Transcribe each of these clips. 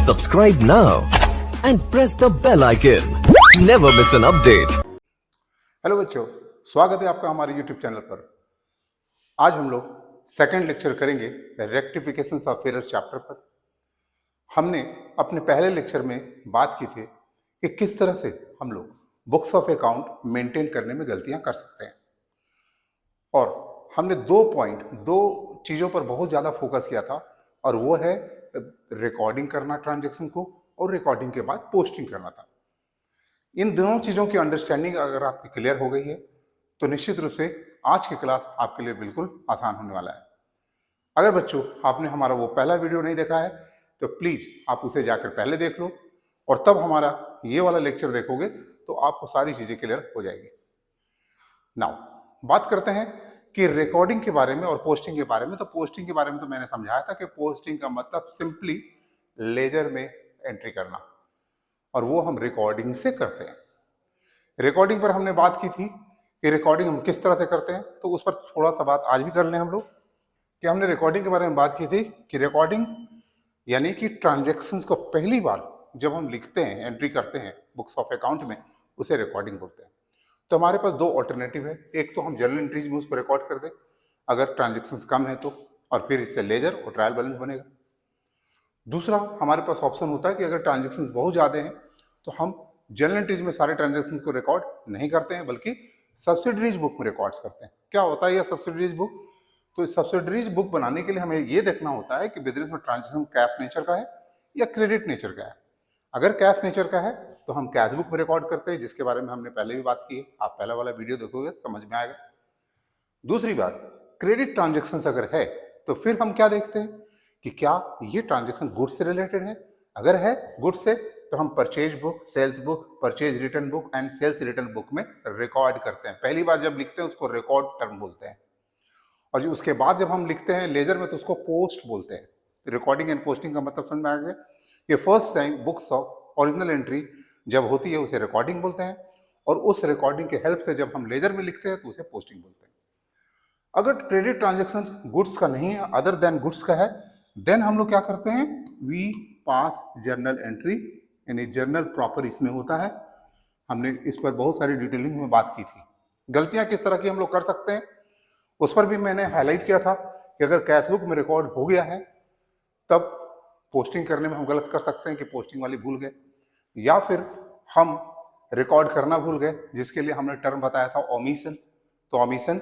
Subscribe now and press the bell icon. Never miss an update. Hello बच्चों, स्वागत है आपका हमारे YouTube चैनल पर। आज हम लोग सेकंड लेक्चर करेंगे रेक्टिफिकेशंस ऑफ एरर चैप्टर पर। हमने अपने पहले लेक्चर में बात की थी कि किस तरह से हम लोग बुक्स ऑफ अकाउंट मेंटेन करने में गलतियां कर सकते हैं, और हमने दो चीज़ों पर बहुत ज़्यादा फोकस किया था, और वो है रिकॉर्डिंग करना ट्रांजेक्शन को, और रिकॉर्डिंग के बाद पोस्टिंग करना था। इन दोनों चीज़ों की अंडरस्टैंडिंग अगर आपकी क्लियर हो गई है तो निश्चित रूप से आज की क्लास आपके लिए बिल्कुल आसान होने वाला है। अगर बच्चों आपने हमारा वो पहला वीडियो नहीं देखा है तो प्लीज़ आप उसे जाकर पहले देख लो, और तब हमारा ये वाला लेक्चर देखोगे तो आपको सारी चीज़ें क्लियर हो जाएगी। नाउ बात करते हैं कि रिकॉर्डिंग के बारे में और पोस्टिंग के बारे में। तो पोस्टिंग के बारे में तो मैंने समझाया था कि पोस्टिंग का मतलब सिंपली लेजर में एंट्री करना, और वो हम रिकॉर्डिंग से करते हैं। रिकॉर्डिंग पर हमने बात की थी कि रिकॉर्डिंग हम किस तरह से करते हैं, तो उस पर थोड़ा सा बात आज भी कर लें हम लोग। कि हमने रिकॉर्डिंग के बारे में बात की थी कि रिकॉर्डिंग यानी कि ट्रांजैक्शंस को पहली बार जब हम लिखते हैं, एंट्री करते हैं बुक्स ऑफ अकाउंट में, उसे रिकॉर्डिंग बोलते हैं। तो हमारे पास दो ऑल्टरनेटिव है। एक तो हम जर्नल एंट्रीज में उसको रिकॉर्ड कर दें अगर ट्रांजैक्शंस कम है तो, और फिर इससे लेजर और ट्रायल बैलेंस बनेगा। दूसरा हमारे पास ऑप्शन होता है कि अगर ट्रांजैक्शंस बहुत ज़्यादा हैं तो हम जर्नल एंट्रीज में सारे ट्रांजैक्शंस को रिकॉर्ड नहीं करते हैं, बल्कि सब्सिडरीज बुक में रिकॉर्ड्स करते हैं। क्या होता है यह सब्सिडरीज बुक? तो सब्सिडरीज बुक बनाने के लिए हमें ये देखना होता है कि बिजनेस में ट्रांजैक्शन कैश नेचर का है या क्रेडिट नेचर का है। अगर कैश नेचर का है तो हम कैश बुक में रिकॉर्ड करते हैं, जिसके बारे में हमने पहले भी बात की है। आप पहला वाला वीडियो देखोगे समझ में आएगा। दूसरी बात, क्रेडिट ट्रांजैक्शंस अगर है तो फिर हम क्या देखते हैं कि क्या ये ट्रांजैक्शन गुड्स से रिलेटेड है। अगर है गुड्स से तो हम purchase book, sales book, purchase return book and sales return book में रिकॉर्ड करते हैं। पहली बार जब लिखते हैं उसको रिकॉर्ड टर्म बोलते हैं, और जो उसके बाद जब हम लिखते हैं लेजर में तो उसको पोस्ट बोलते हैं। रिकॉर्डिंग एंड पोस्टिंग का मतलब समझ में आ गया कि first time books of original entry जब होती है उसे रिकॉर्डिंग बोलते हैं, और उस रिकॉर्डिंग के हेल्प से जब हम लेजर में लिखते हैं तो उसे पोस्टिंग बोलते हैं। अगर क्रेडिट ट्रांजैक्शन गुड्स का नहीं है, अदर देन गुड्स का है, देन हम लोग क्या करते हैं, वी पास जर्नल एंट्री, यानी जर्नल प्रॉपर इसमें होता है। हमने इस पर बहुत सारी डिटेलिंग में बात की थी। गलतियां किस तरह की हम लोग कर सकते हैं उस पर भी मैंने हाईलाइट किया था कि अगर कैश बुक में रिकॉर्ड हो गया है तब पोस्टिंग करने में हम गलत कर सकते हैं कि पोस्टिंग वाली भूल गए, या फिर हम रिकॉर्ड करना भूल गए, जिसके लिए हमने टर्म बताया था ओमिशन। तो ओमिशन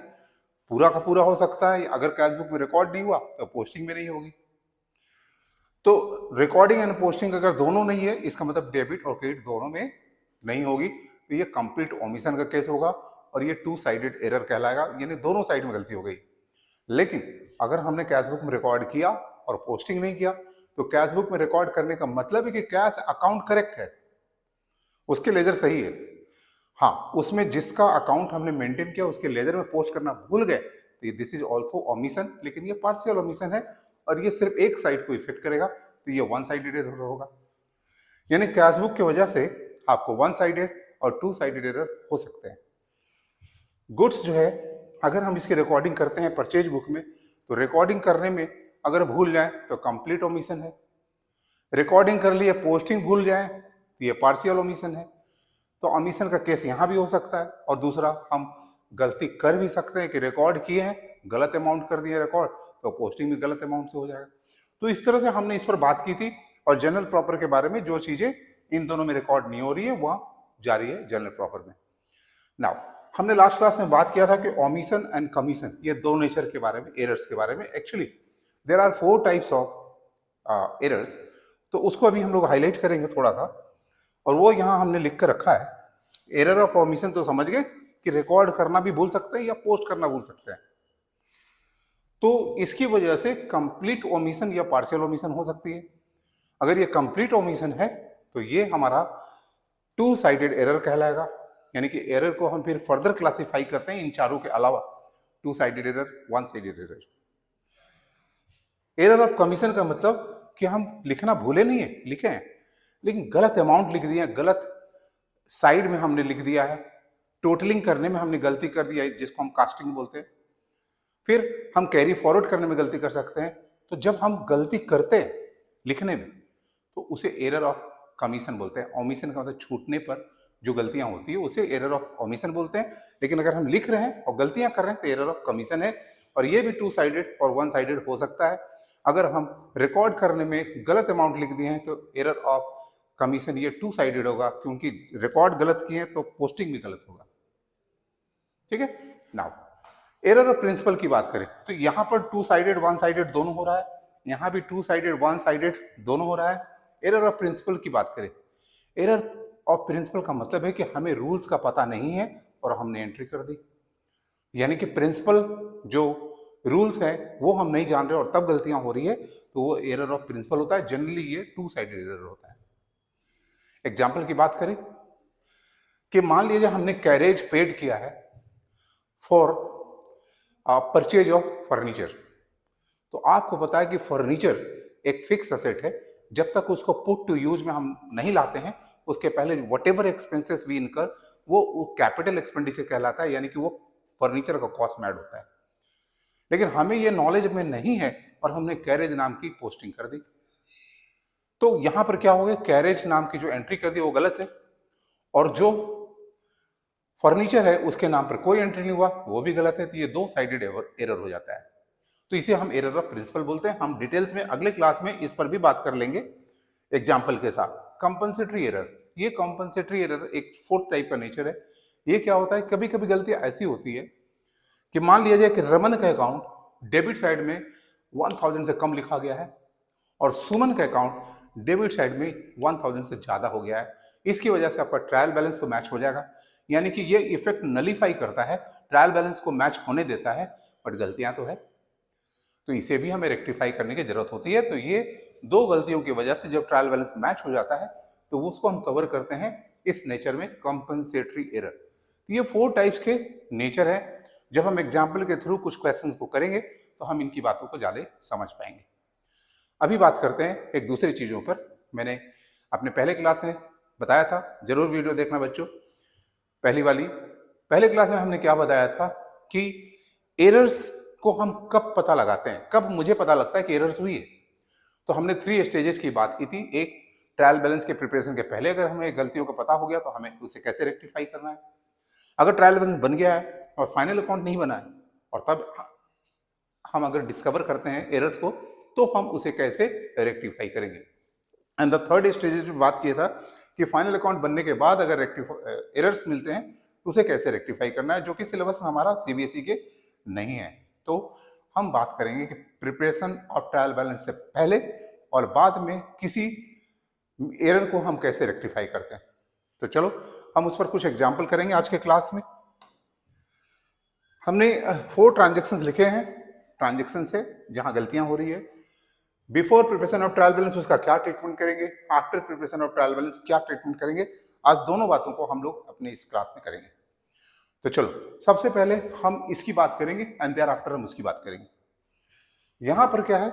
पूरा का पूरा हो सकता है, अगर कैश बुक में रिकॉर्ड नहीं हुआ तो पोस्टिंग में नहीं होगी। तो रिकॉर्डिंग एंड पोस्टिंग अगर दोनों नहीं है, इसका मतलब डेबिट और क्रेडिट दोनों में नहीं होगी, तो ये कंप्लीट ओमिशन का केस होगा, और ये टू साइडेड एरर कहलाएगा, यानी दोनों साइड में गलती हो गई। लेकिन अगर हमने कैश बुक में रिकॉर्ड किया और पोस्टिंग नहीं किया, तो कैश बुक में रिकॉर्ड करने का मतलब है कि कैश अकाउंट करेक्ट है, उसके लेजर सही है। हाँ, उसमें जिसका अकाउंट हमने मेंटेन किया उसके लेजर में पोस्ट करना भूल गए तो दिस इज ऑल्सो ओमिशन, लेकिन ये पार्शियल ओमिशन है, और ये सिर्फ एक साइड को इफेक्ट करेगा, तो ये वन साइडेड एरर होगा। यानी कैश बुक की वजह से आपको वन साइडेड और टू साइडेड एरर हो सकते हैं। गुड्स जो है, अगर हम इसकी रिकॉर्डिंग करते हैं परचेज बुक में, तो रिकॉर्डिंग करने में अगर भूल जाए तो कंप्लीट ओमिशन है। रिकॉर्डिंग कर लिए पोस्टिंग भूल जाए तो ये पार्शियल ओमिशन है। तो ओमिशन का केस यहाँ भी हो सकता है। और दूसरा, हम गलती कर भी सकते हैं कि रिकॉर्ड किए हैं, गलत अमाउंट कर दिए रिकॉर्ड, तो पोस्टिंग भी गलत अमाउंट से हो जाएगा। तो इस तरह से हमने इस पर बात की थी, और जनरल प्रॉपर के बारे में जो चीजें इन दोनों में रिकॉर्ड नहीं हो रही है वह जारी है जनरल प्रॉपर में। नाउ हमने लास्ट क्लास में बात किया था कि ओमिशन एंड कमीशन, ये दो नेचर के बारे में, एरर्स के बारे में। Actually there are 4 types of errors, तो उसको अभी हम लोग हाईलाइट करेंगे थोड़ा सा, और वो यहाँ हमने लिख कर रखा है। एरर ऑफ ओमिशन तो समझ गए कि रिकॉर्ड करना भी भूल सकते हैं या पोस्ट करना भूल सकते हैं। तो इसकी वजह से कंप्लीट ओमिशन या पार्शियल ओमिशन हो सकती है। अगर ये कंप्लीट ओमिशन है तो ये हमारा टू साइडेड एरर कहलाएगा, यानी कि एरर को हम फिर फर्दर क्लासिफाई करते हैं इन चारों के अलावा, to sided error, one sided error. Error of commission का मतलब कि हम लिखना भूले नहीं है, लिखे हैं लेकिन गलत अमाउंट लिख दिया, गलत साइड में हमने लिख दिया है, टोटलिंग करने में हमने गलती कर दिया है, जिसको हम कास्टिंग बोलते हैं। फिर हम कैरी फॉरवर्ड करने में गलती कर सकते हैं। तो जब हम गलती करते हैं लिखने में, तो उसे एरर ऑफ कमीशन बोलते हैं। ओमिशन का मतलब छूटने पर जो गलतियां होती है उसे एरर ऑफ ओमिशन बोलते हैं। लेकिन अगर हम लिख रहे हैं और गलतियां कर रहे हैं तो एरर ऑफ कमीशन है। और ये भी टू साइडेड और वन साइडेड हो सकता है। अगर हम रिकॉर्ड करने में गलत अमाउंट लिख दिए हैं तो एरर ऑफ कमीशन ये टू साइडेड होगा, क्योंकि रिकॉर्ड गलत किए हैं तो पोस्टिंग भी गलत होगा। ठीक है। नाउ एरर ऑफ प्रिंसिपल की बात करें तो यहां पर टू साइडेड वन साइडेड दोनों हो रहा है, यहां भी टू साइडेड वन साइडेड दोनों हो रहा है। एरर ऑफ प्रिंसिपल की बात करें, एरर ऑफ प्रिंसिपल का मतलब है कि हमें रूल्स का पता नहीं है और हमने एंट्री कर दी, यानी कि प्रिंसिपल जो रूल्स है वो हम नहीं जान रहे और तब गलतियां हो रही है, तो वो एरर ऑफ प्रिंसिपल होता है। जनरली ये टू साइडेड एरर होता है। एग्जाम्पल की बात करें कि मान लीजिए हमने कैरेज पेड किया है फॉर परचेज ऑफ फर्नीचर। तो आपको पता है कि फर्नीचर एक फिक्स असेट है, जब तक उसको पुट टू यूज में हम नहीं लाते हैं उसके पहले वट एवर एक्सपेंसेस वी इनकर वो कैपिटल एक्सपेंडिचर कहलाता है, यानी कि वो फर्नीचर का कॉस्ट में ऐड होता है। लेकिन हमें ये नॉलेज में नहीं है और हमने कैरेज नाम की पोस्टिंग कर दी, तो यहां पर क्या हो गया, कैरेज नाम की जो एंट्री कर दी वो गलत है और जो फर्नीचर है उसके नाम पर कोई एंट्री नहीं हुआ वो भी गलत है। तो ये दो साइडेड एरर हो जाता है, तो इसे हम एरर ऑफ प्रिंसिपल बोलते हैं। हम डिटेल्स में अगले क्लास में इस पर भी बात कर लेंगे एग्जाम्पल के साथ। कंपनसेटरी एरर, ये कंपनसेटरी एरर एक फोर्थ टाइप का नेचर है। ये क्या होता है, कभी कभी गलती ऐसी होती है कि मान लिया जाए कि रमन का अकाउंट डेबिट साइड में 1000 से कम लिखा गया है और सुमन का अकाउंट डेबिट साइड में 1000 से ज्यादा हो गया है। इसकी वजह से आपका ट्रायल बैलेंस तो मैच हो जाएगा, यानी कि ये इफेक्ट नलीफाई करता है, ट्रायल बैलेंस को मैच होने देता है, बट गलतियां तो है, तो इसे भी हमें रेक्टिफाई करने की जरूरत होती है। तो ये दो गलतियों की वजह से जब ट्रायल बैलेंस मैच हो जाता है तो उसको हम कवर करते हैं इस नेचर में, कंपनसेटरी एरर। तो ये फोर टाइप्स के नेचर है। जब हम एग्जाम्पल के थ्रू कुछ क्वेश्चंस को करेंगे तो हम इनकी बातों को ज्यादा समझ पाएंगे। अभी बात करते हैं एक दूसरी चीजों पर। मैंने अपने पहले क्लास में बताया था, जरूर वीडियो देखना बच्चों, पहले क्लास में हमने क्या बताया था कि एरर्स को हम कब पता लगाते हैं, कब मुझे पता लगता है कि एरर्स हुई है। तो हमने 3 स्टेजेस की बात की थी। एक, ट्रायल बैलेंस के प्रिपरेशन के पहले अगर हमें गलतियों का पता हो गया तो हमें उसे कैसे रेक्टिफाई करना है। अगर ट्रायल बैलेंस बन गया है और फाइनल अकाउंट नहीं बना है और तब हम अगर डिस्कवर करते हैं एरर्स को तो हम उसे कैसे रेक्टिफाई करेंगे। एंड द थर्ड स्टेज में बात किया था कि फाइनल अकाउंट बनने के बाद अगर एरर्स मिलते हैं तो उसे कैसे रेक्टिफाई करना है, जो कि सिलेबस में हमारा सीबीएसई के नहीं है। तो हम बात करेंगे कि प्रिपरेशन और ट्रायल बैलेंस से पहले और बाद में किसी एरर को हम कैसे रेक्टिफाई करते हैं। तो चलो हम उस पर कुछ एग्जाम्पल करेंगे आज के क्लास में। हमने 4 ट्रांजेक्शन्स लिखे हैं, ट्रांजेक्शन से जहां गलतियां हो रही है। Before preparation of trial balance उसका क्या ट्रीटमेंट करेंगे, after preparation of trial balance क्या ट्रीटमेंट करेंगे। आज दोनों बातों को हम लोग अपने इस क्लास में करेंगे। तो चलो सबसे पहले हम इसकी बात करेंगे एंड देयर आफ्टर हम उसकी बात करेंगे। यहां पर क्या है,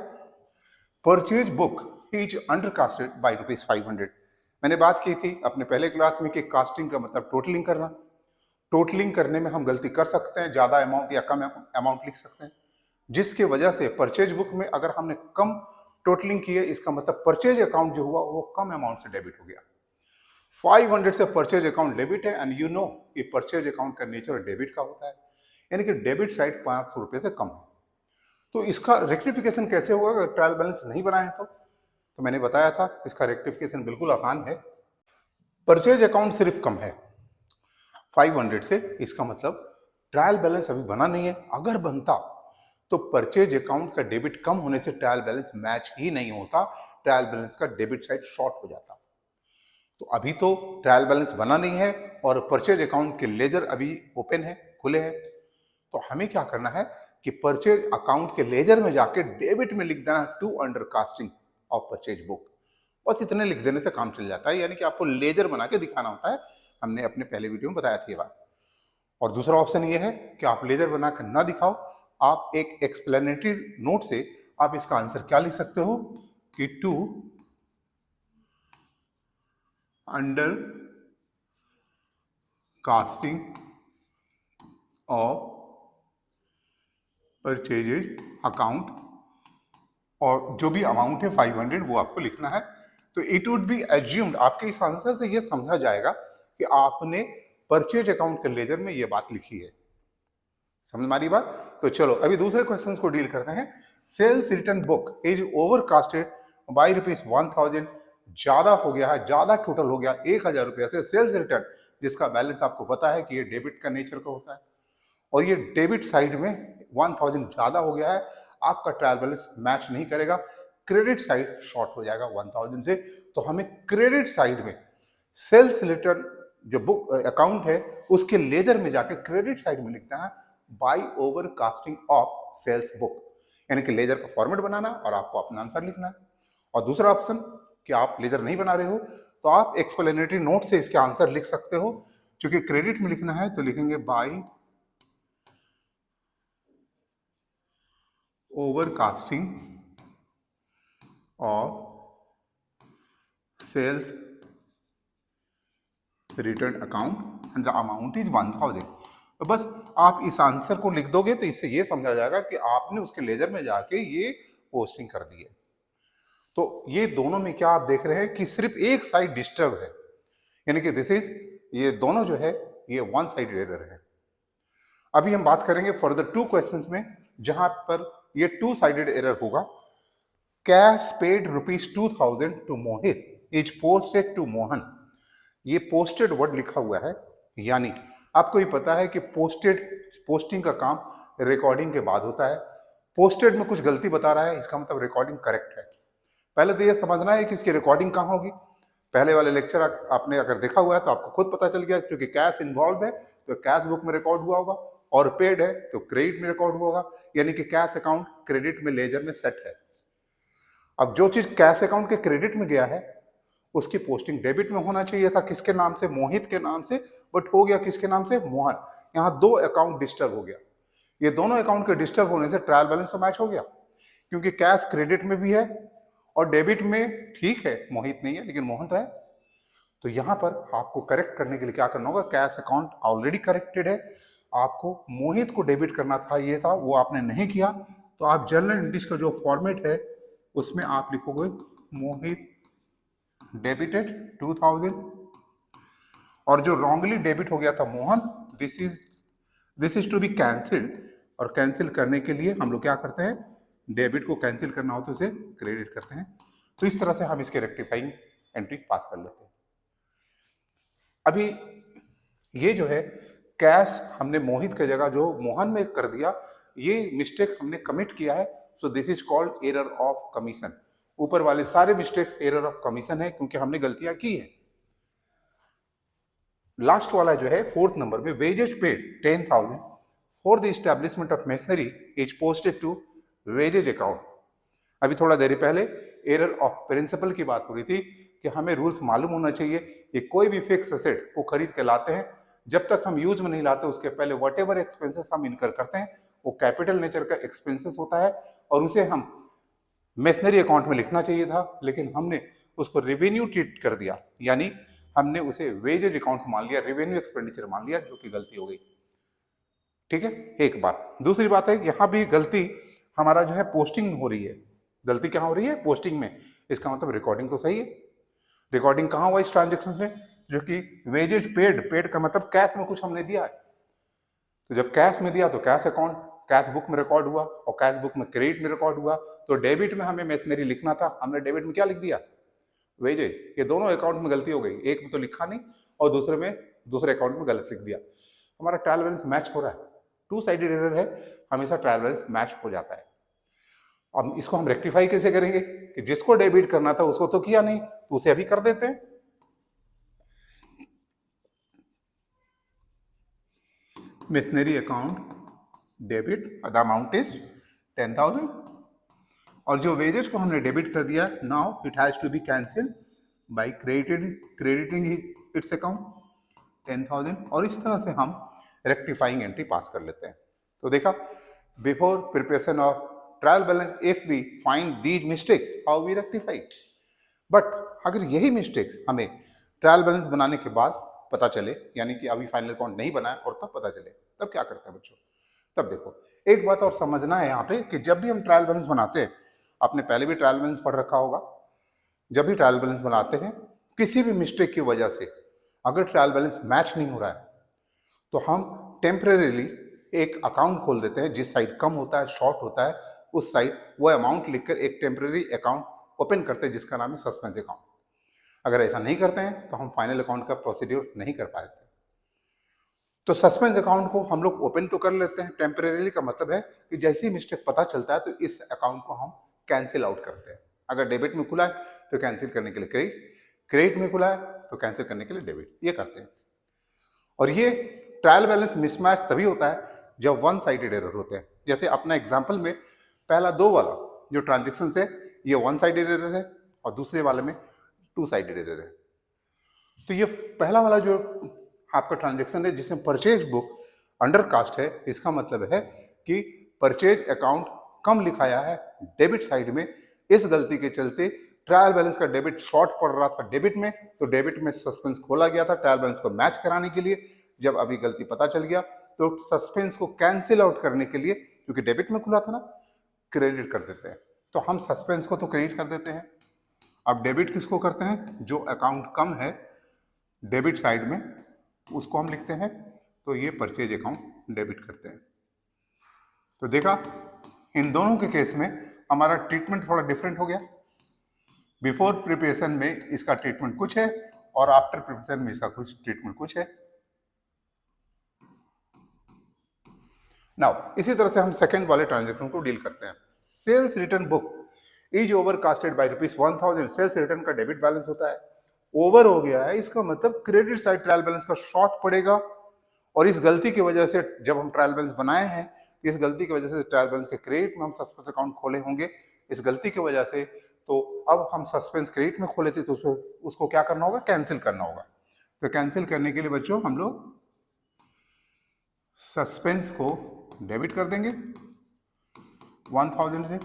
purchase book is under casted by ₹500। मैंने बात की थी अपने पहले क्लास में कि कास्टिंग का मतलब टोटलिंग करना। टोटलिंग करने में हम गलती कर सकते हैं, ज्यादा अमाउंट या कम अमाउंट लिख सकते हैं, जिसकी वजह से परचेज बुक में अगर हमने कम टोटलिंग की है इसका मतलब परचेज अकाउंट जो हुआ वो कम अमाउंट से डेबिट हो गया। 500 से परचेज अकाउंट डेबिट है एंड यू नो कि परचेज अकाउंट का नेचर डेबिट का होता है, यानी कि डेबिट साइड 500 रुपए से कम है। तो इसका रेक्टिफिकेशन कैसे होगा अगर ट्रायल बैलेंस नहीं बना है तो मैंने बताया था इसका रेक्टिफिकेशन बिल्कुल आसान है। परचेज अकाउंट सिर्फ कम है 500 से, इसका मतलब ट्रायल बैलेंस अभी बना नहीं है। अगर बनता तो परचेज अकाउंट का डेबिट कम होने से ट्रायल बैलेंस मैच ही नहीं होता, ट्रायल बैलेंस का डेबिट साइड शॉर्ट हो जाता। तो अभी तो ट्रायल बैलेंस बना नहीं है और परचेज अकाउंट के लेजर अभी ओपन है, खुले हैं। तो हमें क्या करना है कि परचेज अकाउंट के लेजर में जाके डेबिट में लिख देना to under casting of purchase book. बस इतने लिख देने से काम चल जाता है, यानी कि आपको लेजर बना के दिखाना होता है। हमने अपने पहले वीडियो में बताया था ये बात। और दूसरा ऑप्शन ये है कि आप लेजर बना कर ना दिखाओ, आप एक एक्सप्लेनेटरी नोट से आप इसका आंसर क्या लिख सकते हो कि to under casting of purchases account, और जो भी अमाउंट है 500 वो आपको लिखना है। तो तो इट वुड बी एज्यूम्ड, आपके इस आंसर से ये समझा जाएगा कि आपने परचेज अकाउंट के लेजर में ये बात लिखी है। समझ में आ रही बात? तो चलो अभी दूसरे क्वेश्चन को डील करते हैं। Sales return book is over casted by ₹1000, ज्यादा हो गया है, ज्यादा टोटल हो गया 1000 रुपये से सेल्स रिटर्न, जिसका बैलेंस आपको पता है कि ये डेबिट का नेचर का होता है, और ये डेबिट साइड में 1000 ज्यादा हो गया है, आपका ट्रायल बैलेंस मैच नहीं करेगा, क्रेडिट साइड शॉर्ट हो जाएगा 1000 से। तो हमें क्रेडिट साइड में सेल्स रिटर्न जो बुक अकाउंट है उसके लेजर में जाके क्रेडिट साइड में लिखना है by over casting of sales book, यानी कि लेजर का फॉर्मेट बनाना और आपको अपना आंसर लिखना है। और दूसरा ऑप्शन कि आप लेजर नहीं बना रहे हो तो आप एक्सप्लेनेटरी नोट से इसके आंसर लिख सकते हो, क्योंकि क्रेडिट में लिखना है तो लिखेंगे by overcasting of sales return account and the amount is 1000। तो बस आप इस आंसर को लिख दोगे तो इससे ये समझा जाएगा कि आपने उसके लेजर में जाके ये पोस्टिंग कर दी है। तो ये दोनों में क्या आप देख रहे हैं कि सिर्फ एक साइड डिस्टर्ब है, यानी कि दिस इज, ये दोनों जो है ये वन साइड एरर है। अभी हम बात करेंगे फर्दर 2 क्वेश्चंस में जहां पर ये 2 साइडेड एरर होगा। Cash paid ₹2000 to Mohit is posted to Mohan, ये पोस्टेड वर्ड लिखा हुआ है, यानी आपको ये पता है कि पोस्टिंग का काम रिकॉर्डिंग के बाद होता है। पोस्टेड में कुछ गलती बता रहा है, इसका मतलब रिकॉर्डिंग करेक्ट है। पहले तो ये समझना है कि इसकी रिकॉर्डिंग कहाँ होगी। पहले वाले लेक्चर आपने अगर देखा हुआ है तो आपको खुद पता चल गया, क्योंकि कैश इन्वॉल्व है तो कैश बुक में रिकॉर्ड हुआ होगा, और पेड है तो क्रेडिट में रिकॉर्ड हुआ होगा, यानी कि कैश अकाउंट क्रेडिट में लेजर में सेट है। अब जो चीज कैश अकाउंट के क्रेडिट में गया है उसकी पोस्टिंग डेबिट में होना चाहिए था, किसके नाम से? मोहित के नाम से, बट हो गया किसके नाम से? मोहन। यहाँ 2 अकाउंट डिस्टर्ब हो गया। ये दोनों अकाउंट के डिस्टर्ब होने से ट्रायल बैलेंस तो मैच हो गया, क्योंकि कैश क्रेडिट में भी है और डेबिट में ठीक है, मोहित नहीं है लेकिन मोहन तो है। तो यहाँ पर आपको करेक्ट करने के लिए क्या करना होगा? कैश अकाउंट ऑलरेडी करेक्टेड है, आपको मोहित को डेबिट करना था, ये था, वो आपने नहीं किया। तो आप जर्नल एंट्रीज का जो फॉर्मेट है उसमें आप लिखोगे मोहित डेबिटेड 2000, और जो रॉन्गली डेबिट हो गया था Mohan, this is to be cancelled, और कैंसिल करने के लिए हम लोग क्या करते हैं? डेबिट को कैंसिल करना हो तो इसे क्रेडिट करते हैं। तो इस तरह से हम इसके रेक्टिफाइंग एंट्री पास कर लेते हैं। अभी ये जो है कैश हमने मोहित की जगह जो मोहन में कर दिया, ये मिस्टेक हमने कमिट किया है, so this is called error of commission. ऊपर वाले सारे मिस्टेक्स एरर ऑफ कमीशन है, क्योंकि हमने गलतियां की है। लास्ट वाला जो है 4th नंबर में, wages paid 10,000 for the establishment of machinery is posted to wages account. अभी थोड़ा देर पहले एरर ऑफ प्रिंसिपल की बात हो रही थी कि हमें रूल्स मालूम होना चाहिए कि कोई भी फिक्स एसेट को खरीद के लाते हैं, जब तक हम यूज में नहीं लाते उसके पहले वट एवर एक्सपेंसेस हम इनकर करते हैं वो कैपिटल नेचर का एक्सपेंसेस होता है, और उसे हम मशीनरी अकाउंट में लिखना चाहिए था, लेकिन हमने उसको रेवेन्यू ट्रीट कर दिया, यानी हमने उसे वेजेज अकाउंट मान लिया, रेवेन्यू एक्सपेंडिचर मान लिया, जो कि गलती हो गई। ठीक है, एक बात। दूसरी बात है यहाँ भी गलती हमारा जो है पोस्टिंग हो रही है। गलती क्या हो रही है? पोस्टिंग में। इसका मतलब रिकॉर्डिंग तो सही है। रिकॉर्डिंग कहाँ हुआ इस ट्रांजेक्शन में? जो कि वेजेज पेड, पेड का मतलब कैश में कुछ हमने दिया है, तो जब कैश में दिया तो कैश अकाउंट कैश बुक में रिकॉर्ड हुआ, और कैश बुक में क्रेडिट में रिकॉर्ड हुआ। तो डेबिट में हमें मशीनरी लिखना था, हमने डेबिट में क्या लिख दिया? वेजेज। ये दोनों अकाउंट में गलती हो गई, एक में तो लिखा नहीं और दूसरे अकाउंट में गलत लिख दिया। हमारा ट्रायल बैलेंस मैच हो रहा है, 2 साइडेड एरर है, हमेशा ट्रायल बैलेंस मैच हो जाता है। अब इसको हम रेक्टिफाई कैसे करेंगे कि जिसको डेबिट करना था उसको तो किया नहीं, तो उसे अभी कर देते हैं। Machinery account debit, the amount is 10,000, और जो वेजेस को हमने डेबिट कर दिया, now it has to be cancelled by crediting its account 10,000, और इस तरह से हम रेक्टिफाइंग एंट्री पास कर लेते हैं। तो देखा, before preparation of trial balance if we find these mistake how we rectify. But अगर यही मिस्टेक्स हमें ट्रायल बैलेंस बनाने के बाद पता चले, यानी कि अभी फाइनल अकाउंट नहीं बना है और तब पता चले, तब क्या करते हैं बच्चों? तब देखो, एक बात और समझना है यहाँ पे कि जब भी हम ट्रायल बैलेंस बनाते हैं, आपने पहले भी ट्रायल बैलेंस पढ़ रखा होगा, जब भी ट्रायल बैलेंस बनाते हैं, किसी भी मिस्टेक की वजह से अगर ट्रायल बैलेंस मैच नहीं हो रहा है तो हम टेम्परेरीली एक अकाउंट खोल देते हैं। जिस साइड कम होता है, शॉर्ट होता है, उस साइड वो अमाउंट लिखकर एक टेम्परेरी अकाउंट ओपन करते हैं जिसका नाम है सस्पेंस अकाउंट। अगर ऐसा नहीं करते हैं तो हम फाइनल अकाउंट का प्रोसीड्यूर नहीं कर पाते। तो सस्पेंस अकाउंट को हम लोग ओपन तो कर लेते हैं टेम्परेरीली, का मतलब है कि जैसे ही मिस्टेक पता चलता है तो इस अकाउंट को हम कैंसिल आउट करते हैं। अगर डेबिट में खुला है तो कैंसिल करने के लिए क्रेडिट, क्रेडिट में खुला है तो कैंसिल करने के लिए डेबिट, ये करते हैं। और ये ट्रायल बैलेंस मिसमैच तभी होता है जब वन साइडेड एरर होते हैं। जैसे अपना एग्जांपल में पहला दो वाला जो ट्रांजेक्शन है ये वन साइडेड एरर है और दूसरे वाले में टू साइडेड एरर है। तो ये पहला वाला जो आपका ट्रांजेक्शन है जिसमें परचेज बुक अंडर कास्ट है, इसका मतलब है कि परचेज अकाउंट कम लिखाया है डेबिट साइड में। इस गलती के चलते ट्रायल बैलेंस का डेबिट शॉर्ट पड़ रहा था डेबिट में, तो डेबिट में सस्पेंस खोला गया था ट्रायल बैलेंस को मैच कराने के लिए। जब अभी गलती पता चल गया तो सस्पेंस को कैंसिल आउट करने के लिए, क्योंकि डेबिट में खुला था ना, क्रेडिट कर देते हैं। तो हम सस्पेंस को तो क्रेडिट कर देते हैं। अब डेबिट किसको करते हैं? जो अकाउंट कम है डेबिट साइड में उसको हम लिखते हैं, तो ये परचेज अकाउंट डेबिट करते हैं। तो देखा, इन दोनों के केस में हमारा ट्रीटमेंट थोड़ा डिफरेंट हो गया। बिफोर प्रिपरेशन में इसका ट्रीटमेंट कुछ है और आफ्टर प्रिपरेशन में इसका कुछ ट्रीटमेंट कुछ है। नाउ इसी तरह से हम सेकंड वाले ट्रांजैक्शन को डील करते हैं। Sales return book is over casted by ₹1000। Sales return का डेबिट बैलेंस होता है, ओवर हो गया है, इसका मतलब क्रेडिट साइड ट्रायल बैलेंस का शॉर्ट पड़ेगा। और इस गलती की वजह से जब हम ट्रायल बैलेंस बनाए हैं, इस गलती की वजह से ट्रायल बैलेंस के क्रेडिट में हम सस्पेंस अकाउंट खोले होंगे इस गलती की वजह से। तो अब हम सस्पेंस क्रेडिट में खोले थे तो उसको क्या करना होगा? कैंसिल करना होगा। तो कैंसिल करने के लिए बच्चों हम लोग सस्पेंस को डेबिट कर देंगे 1000 से,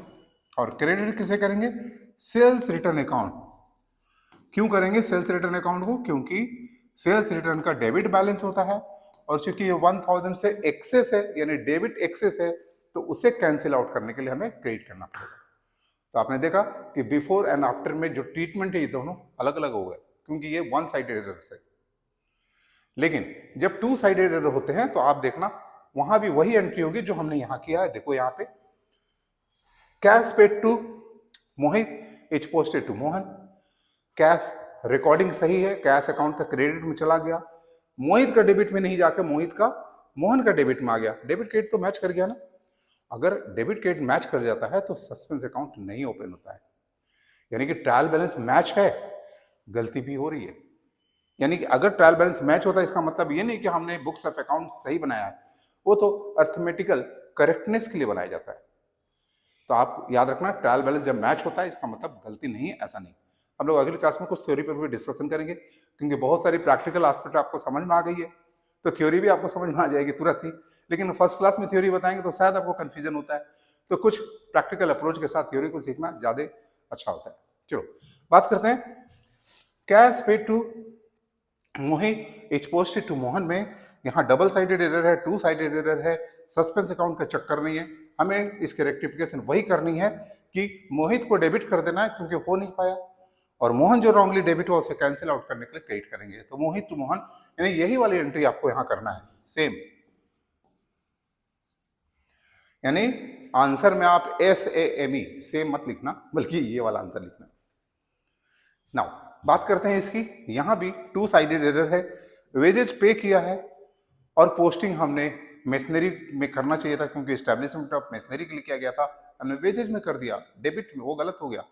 और क्रेडिट किसे करेंगे? Sales return account. क्यों करेंगे सेल्स रिटर्न अकाउंट को? क्योंकि सेल्स रिटर्न का डेबिट बैलेंस होता है और चूंकि ये 1000 से एक्सेस है, यानी डेबिट एक्सेस है, तो उसे कैंसिल आउट करने के लिए हमें क्रेडिट करना पड़ेगा। तो आपने देखा कि बिफोर एंड आफ्टर में जो ट्रीटमेंट है ये दोनों अलग अलग हो गए, क्योंकि ये वन साइडेड एरर है। लेकिन जब टू साइडेड एरर होते हैं तो आप देखना वहां भी वही एंट्री होगी जो हमने यहां किया है। देखो यहाँ पे cash paid to Mohit is posted to Mohan. Cash recording सही है, कैश अकाउंट का क्रेडिट में चला गया, मोहित का डेबिट में नहीं जाकर मोहन का डेबिट में आ गया। डेबिट क्रेडिट तो मैच कर गया ना। अगर डेबिट क्रेडिट मैच कर जाता है तो सस्पेंस अकाउंट नहीं ओपन होता है, यानी कि ट्रायल बैलेंस मैच है, गलती भी हो रही है। यानी कि अगर ट्रायल बैलेंस मैच होता है इसका मतलब ये नहीं कि हमने बुक्स ऑफ अकाउंट सही बनाया है, वो तो अर्थमेटिकल करेक्टनेस के लिए बनाया जाता है। तो आप याद रखना, ट्रायल बैलेंस जब मैच होता है इसका मतलब गलती नहीं है, ऐसा नहीं। हम लोग अगली क्लास में कुछ थ्योरी पर भी डिस्कशन करेंगे, क्योंकि बहुत सारी प्रैक्टिकल एस्पेक्ट आपको समझ में आ गई है, तो थ्योरी भी आपको समझ में आ जाएगी तुरंत ही। लेकिन फर्स्ट क्लास में थ्योरी बताएंगे तो शायद आपको कंफ्यूजन होता है, तो कुछ प्रैक्टिकल अप्रोच के साथ थ्योरी को सीखना ज्यादा अच्छा होता है। चलो बात करते हैं cash paid to Mohit is posted to Mohan में। यहाँ डबल साइडेड एरर है, टू साइडेड एरर है, सस्पेंस अकाउंट का चक्कर नहीं है। हमें इसकी रेक्टिफिकेशन वही करनी है कि मोहित को डेबिट कर देना है क्योंकि हो नहीं पाया, और मोहन जो रॉन्गली डेबिट हुआ उसे कैंसिल आउट करने के लिए क्रेडिट करेंगे। तो मोहित टू मोहन, यानी यही वाली एंट्री आपको यहां करना है सेम। यानी आंसर में आप SAME सेम मत लिखना, बल्कि ये वाला आंसर लिखना। नाउ बात करते हैं इसकी। यहां भी टू साइडेड एरर है, वेजेज पे किया है और पोस्टिंग हमने मेशनरी में करना चाहिए था, क्योंकि एस्टेब्लिशमेंट ऑफ मेशनरी के लिए किया गया था, हमने वेजेज में कर दिया, डेबिट में, वो गलत हो गया।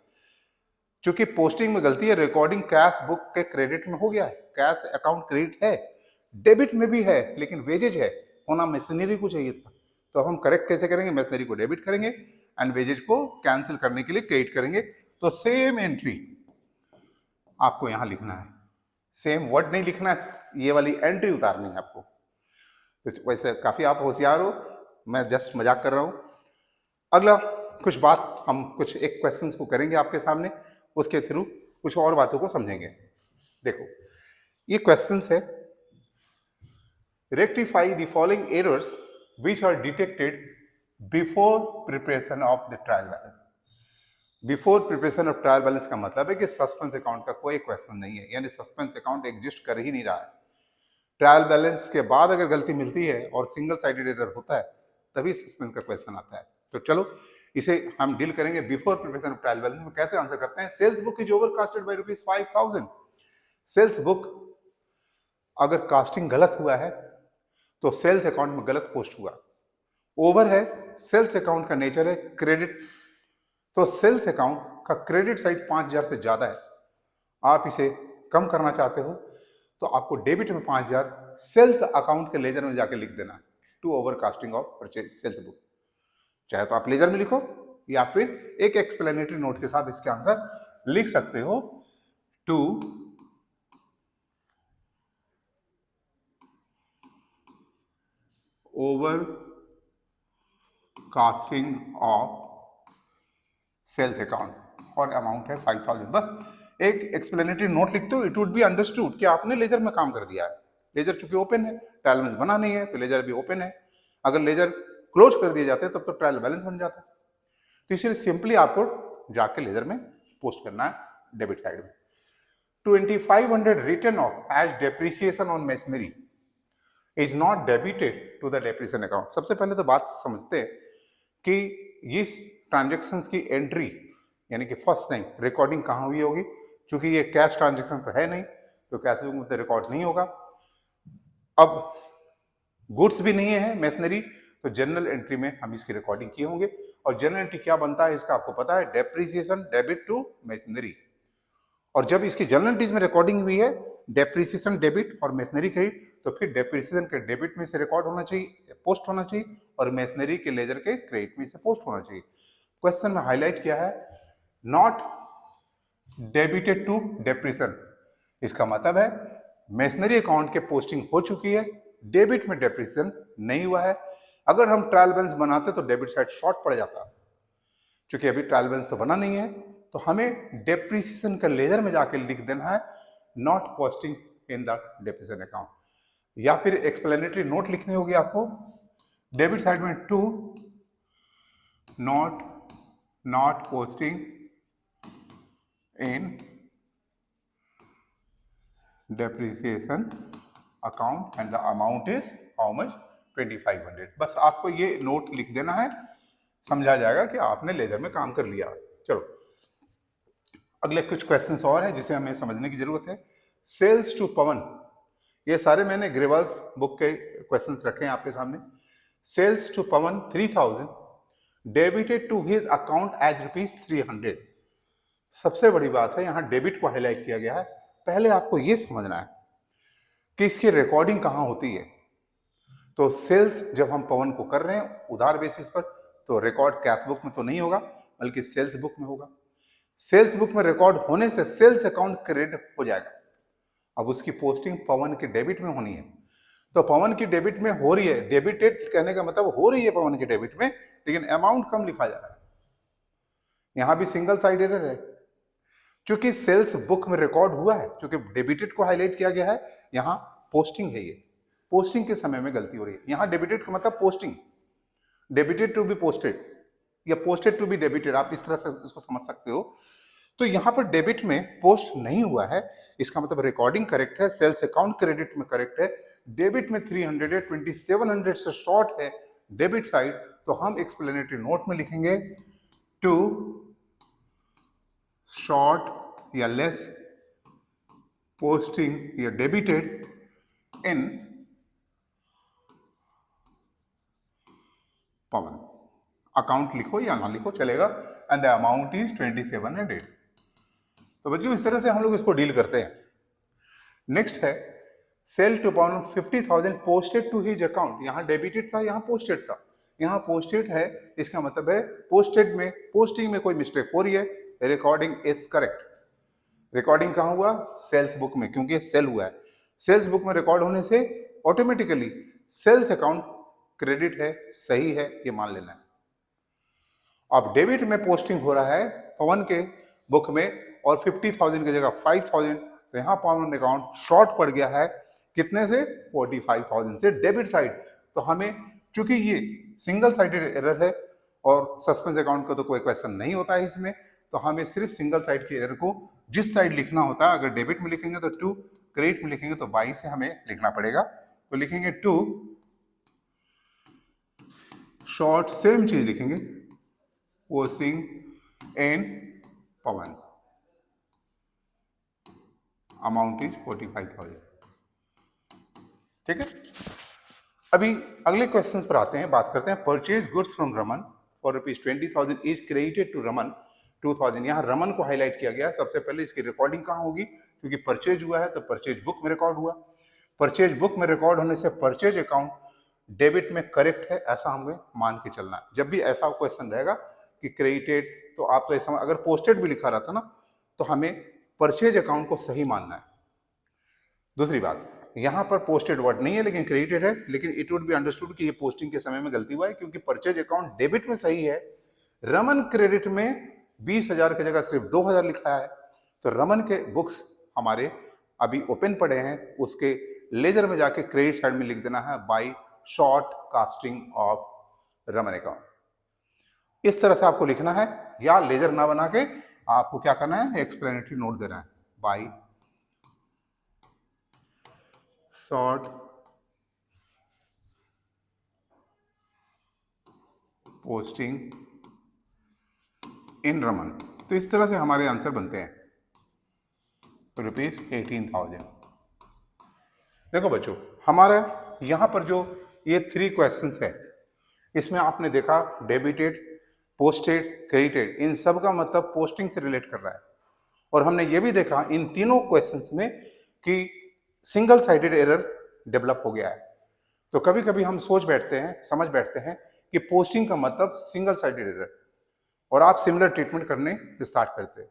चूंकि पोस्टिंग में गलती है, रिकॉर्डिंग कैश बुक के क्रेडिट में हो गया है, कैश अकाउंट क्रेडिट है, डेबिट में भी है, लेकिन वेजेज है, होना मशीनरी को चाहिए था। तो अब हम करेक्ट कैसे करेंगे? मशीनरी को डेबिट करेंगे एंड वेजेज को कैंसिल करने के लिए क्रेडिट करेंगे। तो सेम एंट्री आपको यहां लिखना है, सेम वर्ड नहीं लिखना है, ये वाली एंट्री उतारनी है आपको। तो वैसे काफी आप होशियार हो, मैं जस्ट मजाक कर रहा हूं। अगला कुछ बात हम कुछ एक क्वेश्चंस को करेंगे आपके सामने, उसके थ्रू कुछ और बातों को समझेंगे। देखो ये क्वेश्चंस है, rectify the following errors which are detected before preparation of the trial balance. Before preparation of trial balance का मतलब है कि सस्पेंस अकाउंट का कोई क्वेश्चन नहीं है, यानी सस्पेंस अकाउंट एग्जिस्ट कर ही नहीं रहा है। ट्रायल बैलेंस के बाद अगर गलती मिलती है और सिंगल साइडेड एरर होता है तभी सस्पेंस का क्वेश्चन आता है। तो चलो इसे हम डील करेंगे before preparation of trial balance में। कैसे आंसर करते हैं? Sales book is over casted by ₹5,000। Sales book अगर कास्टिंग गलत हुआ है तो सेल्स अकाउंट में गलत पोस्ट हुआ। ओवर है, सेल्स अकाउंट का नेचर है क्रेडिट, तो सेल्स अकाउंट का क्रेडिट साइड 5,000 से ज्यादा है। आप इसे कम करना चाहते हो तो आपको डेबिट में 5,000 सेल्स अकाउंट के लेजर में जाके लिख देना, to over casting of purchase sales book. चाहे तो आप लेजर में लिखो या फिर एक एक्सप्लेनेटरी नोट के साथ इसके आंसर लिख सकते हो, to over casting of sales account और अमाउंट है 5,000। बस एक एक्सप्लेनेटरी नोट लिखते हो, इट वुड बी अंडरस्टूड कि आपने लेजर में काम कर दिया है। लेजर चूंकि ओपन है, ट्रायल बैलेंस बना नहीं है, तो लेजर भी ओपन है। अगर लेजर क्लोज कर दिए जाते तब तो ट्रायल बैलेंस बन जाता। तो इसलिए सिंपली आपको जाके लेजर में पोस्ट करना है डेबिट साइड में। 2,500 return of as depreciation on machinery is not debited to the depreciation account. सबसे पहले तो बात समझते हैं कि इस ट्रांजेक्शन्स की एंट्री यानी कि फर्स्ट टाइम रिकॉर्डिंग कहाँ हुई होगी। क्योंकि ये कैश ट्रांजेक्शन तो है नहीं, तो कैश बुक में तो रिकॉर्ड नहीं होगा। अब गुड्स भी नहीं है मशीनरी, तो जनरल एंट्री में हम इसकी रिकॉर्डिंग किए होंगे। और जनरल एंट्री क्या बनता है इसका आपको पता है, डेप्रिसिएशन डेबिट टू मशीनरी। और जब इसकी जनरल एंट्रीज में रिकॉर्डिंग हुई है डेप्रिसिएशन डेबिट और मशीनरी की, तो फिर डेप्रिसिएशन के डेबिट में से रिकॉर्ड होना चाहिए, पोस्ट होना चाहिए, और मशीनरी के लेजर के क्रेडिट में से पोस्ट होना चाहिए। क्वेश्चन में हाईलाइट किया है नॉट डेबिटेड टू डेप्रिसिएशन। इसका मतलब है मशीनरी अकाउंट के पोस्टिंग हो चुकी है, डेबिट में डेप्रिसिएशन नहीं हुआ है। अगर हम ट्रायल बैलेंस बनाते तो डेबिट साइड शॉर्ट पड़ जाता। क्योंकि अभी ट्रायल बैलेंस तो बना नहीं है, तो हमें डेप्रिसिएशन का लेजर में जाके लिख देना है not posting in the depreciation account. या फिर एक्सप्लेनेटरी नोट लिखनी होगी आपको डेबिट साइड में, to not posting in depreciation account and the amount is how much 2,500। बस आपको ये नोट लिख देना है, समझा जाएगा कि आपने लेजर में काम कर लिया। चलो अगले कुछ क्वेश्चंस और हैं जिसे हमें समझने की जरूरत है। सेल्स टू पवन, ये सारे मैंने ग्रेवाल्स बुक के क्वेश्चंस रखे हैं आपके सामने। Sales to Pawan 3,000 debited to his account as ₹300। सबसे बड़ी बात है यहाँ डेबिट को हाईलाइट किया गया है। पहले आपको ये समझना है कि इसकी रिकॉर्डिंग कहाँ होती है। तो सेल्स जब हम पवन को कर रहे हैं उधार बेसिस पर, तो रिकॉर्ड कैश बुक में तो नहीं होगा बल्कि सेल्स बुक में होगा। सेल्स बुक में रिकॉर्ड होने से सेल्स अकाउंट क्रेडिट हो जाएगा। अब उसकी पोस्टिंग पवन के डेबिट में होनी है, तो पवन की डेबिट में हो रही है, डेबिटेड कहने का मतलब हो रही है पवन के डेबिट में, लेकिन अमाउंट कम लिखा जा रहा है। यहां भी सिंगल साइड एरर है, क्योंकि सेल्स बुक में रिकॉर्ड हुआ है, क्योंकि डेबिटेड को हाईलाइट किया गया है, यहाँ पोस्टिंग है। ये पोस्टिंग के समय में गलती हो रही है। यहाँ डेबिटेड का मतलब posting, debited to be posted या पोस्टेड टू बी डेबिटेड, आप इस तरह से इसको समझ सकते हो। तो यहाँ पर डेबिट में पोस्ट नहीं हुआ है, इसका मतलब रिकॉर्डिंग करेक्ट है, सेल्स अकाउंट क्रेडिट में करेक्ट है, डेबिट में 300 है, 2,700 से शॉर्ट है डेबिट साइड। तो हम एक्सप्लेनेटरी नोट में लिखेंगे टू शॉर्ट या लेस पोस्टिंग या डेबिटेड इन पवन। अकाउंट लिखो या ना लिखो चलेगा, एंड द अमाउंट इज 2,700। तो बच्चों इस तरह से हम लोग इसको डील करते हैं। नेक्स्ट है sale to Pawan 50,000 posted to his account. यहाँ डेबिटेड था, यहाँ पोस्टेड था, यहाँ पोस्टेड है, इसका मतलब है पोस्टेड में पोस्टिंग में कोई मिस्टेक हो रही है, रिकॉर्डिंग इज करेक्ट। रिकॉर्डिंग कहाँ हुआ? सेल्स बुक में, क्योंकि सेल हुआ है। सेल्स बुक में रिकॉर्ड होने से ऑटोमेटिकली सेल्स अकाउंट क्रेडिट है, सही है, ये मान लेना है। अब डेबिट में पोस्टिंग हो रहा है पवन के बुक में और 50,000 की जगह 5,000, तो यहाँ पवन अकाउंट शॉर्ट पड़ गया है कितने से? 45,000 से डेबिट साइड। तो हमें चूंकि ये सिंगल साइडेड एरर है और सस्पेंस अकाउंट का तो कोई क्वेश्चन नहीं होता है इसमें, तो हमें सिर्फ सिंगल साइड के एरर को जिस साइड लिखना होता है, अगर डेबिट में लिखेंगे तो 2, क्रेडिट में लिखेंगे तो 22 से हमें लिखना पड़ेगा। तो लिखेंगे 2 शॉर्ट, सेम चीज लिखेंगे, posting in Pawan, amount is 45,000। ठीक है, अभी अगले क्वेश्चन पर आते हैं, बात करते हैं। Purchase goods from Raman for ₹20,000 is credited to Raman 2,000। यहाँ रमन को हाईलाइट किया गया है। सबसे पहले इसकी रिकॉर्डिंग कहाँ होगी, क्योंकि परचेज हुआ है तो परचेज बुक में रिकॉर्ड हुआ। परचेज बुक में रिकॉर्ड होने से परचेज अकाउंट डेबिट में करेक्ट है, ऐसा हमें मान के चलना है। जब भी ऐसा क्वेश्चन रहेगा कि क्रेडिटेड, तो आप तो ऐसा, अगर पोस्टेड भी लिखा रहता ना, तो हमें परचेज अकाउंट को सही मानना है। दूसरी बात, यहाँ पर पोस्टेड वर्ड नहीं है लेकिन क्रेडिटेड है, लेकिन इट वुड बी अंडरस्टूड कि ये पोस्टिंग के समय में गलती हुआ है, क्योंकि परचेज अकाउंट डेबिट में सही है, रमन क्रेडिट में 20,000 की जगह सिर्फ 2,000 लिखा है। तो रमन के बुक्स हमारे अभी ओपन पड़े हैं, उसके लेजर में जाके क्रेडिट साइड में लिख देना है by short casting of Raman account. इस तरह से आपको लिखना है, या लेजर ना बना के आपको क्या करना है, एक्सप्लेनेटरी नोट देना है, by short posting in Raman. तो इस तरह से हमारे आंसर बनते हैं ₹18,000। देखो बच्चों, हमारा यहां पर जो ये 3 क्वेश्चंस है, इसमें आपने देखा डेबिटेड, पोस्टेड, क्रेडिटेड, इन सब का मतलब पोस्टिंग से रिलेट कर रहा है। और हमने ये भी देखा इन तीनों क्वेश्चंस में कि सिंगल साइडेड एरर डेवलप हो गया है। तो कभी कभी हम सोच बैठते हैं, समझ बैठते हैं कि पोस्टिंग का मतलब सिंगल साइडेड एरर, और आप सिमिलर ट्रीटमेंट करने स्टार्ट करते हैं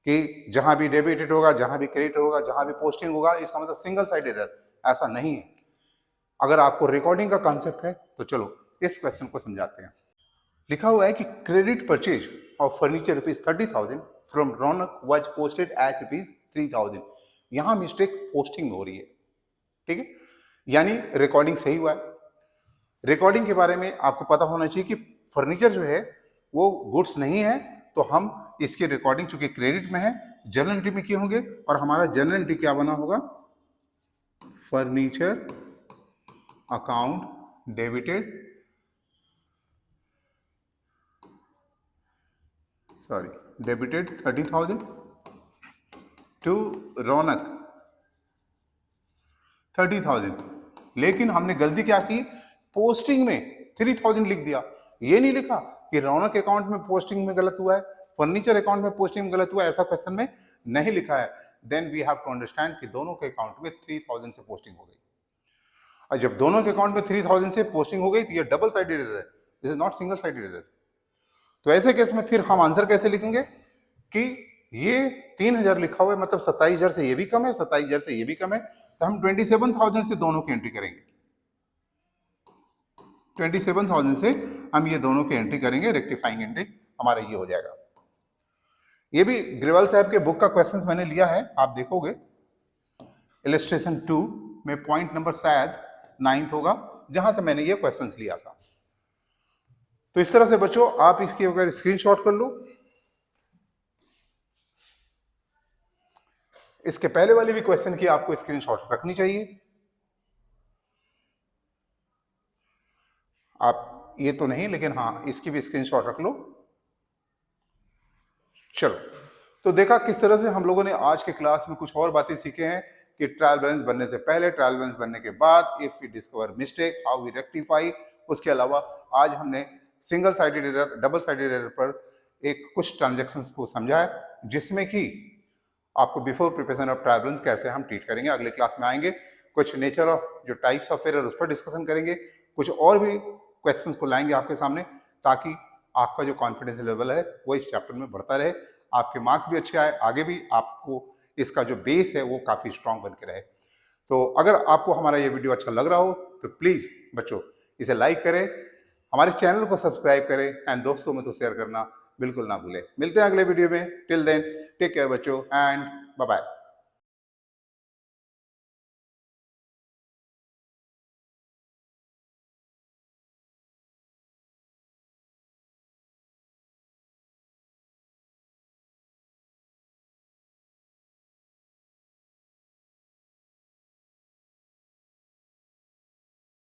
कि जहां भी डेबिटेड होगा, जहां भी क्रेडिट होगा, जहां भी पोस्टिंग होगा, इसका मतलब सिंगल साइड एरर। ऐसा नहीं है। अगर आपको रिकॉर्डिंग का कॉन्सेप्ट है तो चलो इस क्वेश्चन को समझाते हैं। लिखा हुआ है कि credit purchase of furniture ₹30,000 from Raunak was posted as ₹3,000। यहां मिस्टेक पोस्टिंग में हो रही है। ठीक है, यानी रिकॉर्डिंग सही हुआ है। रिकॉर्डिंग के बारे में आपको पता होना चाहिए कि फर्नीचर जो है वो गुड्स नहीं है, तो हम इसकी रिकॉर्डिंग चूंकि क्रेडिट में है, जर्नल एंट्री में किए होंगे, और हमारा जर्नल एंट्री क्या बना होगा, furniture account debited, debited 30,000 to Raunak 30,000। लेकिन हमने गलती क्या की, पोस्टिंग में 3,000 लिख दिया। ये नहीं लिखा कि रौनक अकाउंट में पोस्टिंग में गलत हुआ है, फर्नीचर अकाउंट में पोस्टिंग में गलत हुआ है, ऐसा क्वेश्चन में नहीं लिखा है। Then we have to understand कि दोनों के अकाउंट में 3,000 से पोस्टिंग हो गई। और जब दोनों के अकाउंट में 3,000 से पोस्टिंग हो गई तो ये डबल साइडेड एरर है, this is not single sided error. तो ऐसे केस में फिर हम आंसर कैसे लिखेंगे कि ये 3,000 लिखा हुआ है, मतलब 27,000 से ये भी कम है, 27,000 से ये भी कम है, तो हम 27,000 से दोनों की एंट्री करेंगे। 27,000 से हम ये दोनों की एंट्री करेंगे, रेक्टिफाइंग एंट्री हमारा ये हो जाएगा। ये भी ग्रेवाल साहब के बुक का क्वेश्चन मैंने लिया है, आप देखोगे इलस्ट्रेशन 2 में पॉइंट नंबर शायद 9 होगा, जहां से मैंने ये क्वेश्चंस लिया था। तो इस तरह से बच्चों आप इसकी अगर स्क्रीनशॉट कर लो, इसके पहले वाली भी क्वेश्चन की आपको स्क्रीनशॉट रखनी चाहिए। आप ये तो नहीं, लेकिन हाँ इसकी भी स्क्रीनशॉट रख लो। चलो, तो देखा किस तरह से हम लोगों ने आज के क्लास में कुछ और बातें सीखे हैं कि ट्रायल बैलेंस बनने से पहले, ट्रायल बैलेंस बनने के बाद, if we discover mistake how we rectify. उसके अलावा आज हमने single sided error, double sided error पर एक कुछ ट्रांजैक्शंस को समझा है, जिसमें कि आपको before preparation of trial balance कैसे हम ट्रीट करेंगे। अगले क्लास में आएंगे, कुछ नेचर ऑफ जो टाइप्स ऑफ एरर उस पर डिस्कशन करेंगे, कुछ और भी क्वेश्चंस को लाएंगे आपके सामने, ताकि आपका जो कॉन्फिडेंस लेवल है वो इस चैप्टर में बढ़ता रहे, आपके मार्क्स भी अच्छे आए, आगे भी आपको इसका जो बेस है वो काफ़ी स्ट्रांग बन के रहे। तो अगर आपको हमारा ये वीडियो अच्छा लग रहा हो तो प्लीज़ बच्चों इसे लाइक करें, हमारे चैनल को सब्सक्राइब करें, एंड दोस्तों में तो शेयर करना बिल्कुल ना भूलें। मिलते हैं अगले वीडियो में। टिल देन टेक केयर बच्चों, एंड बाय बाय।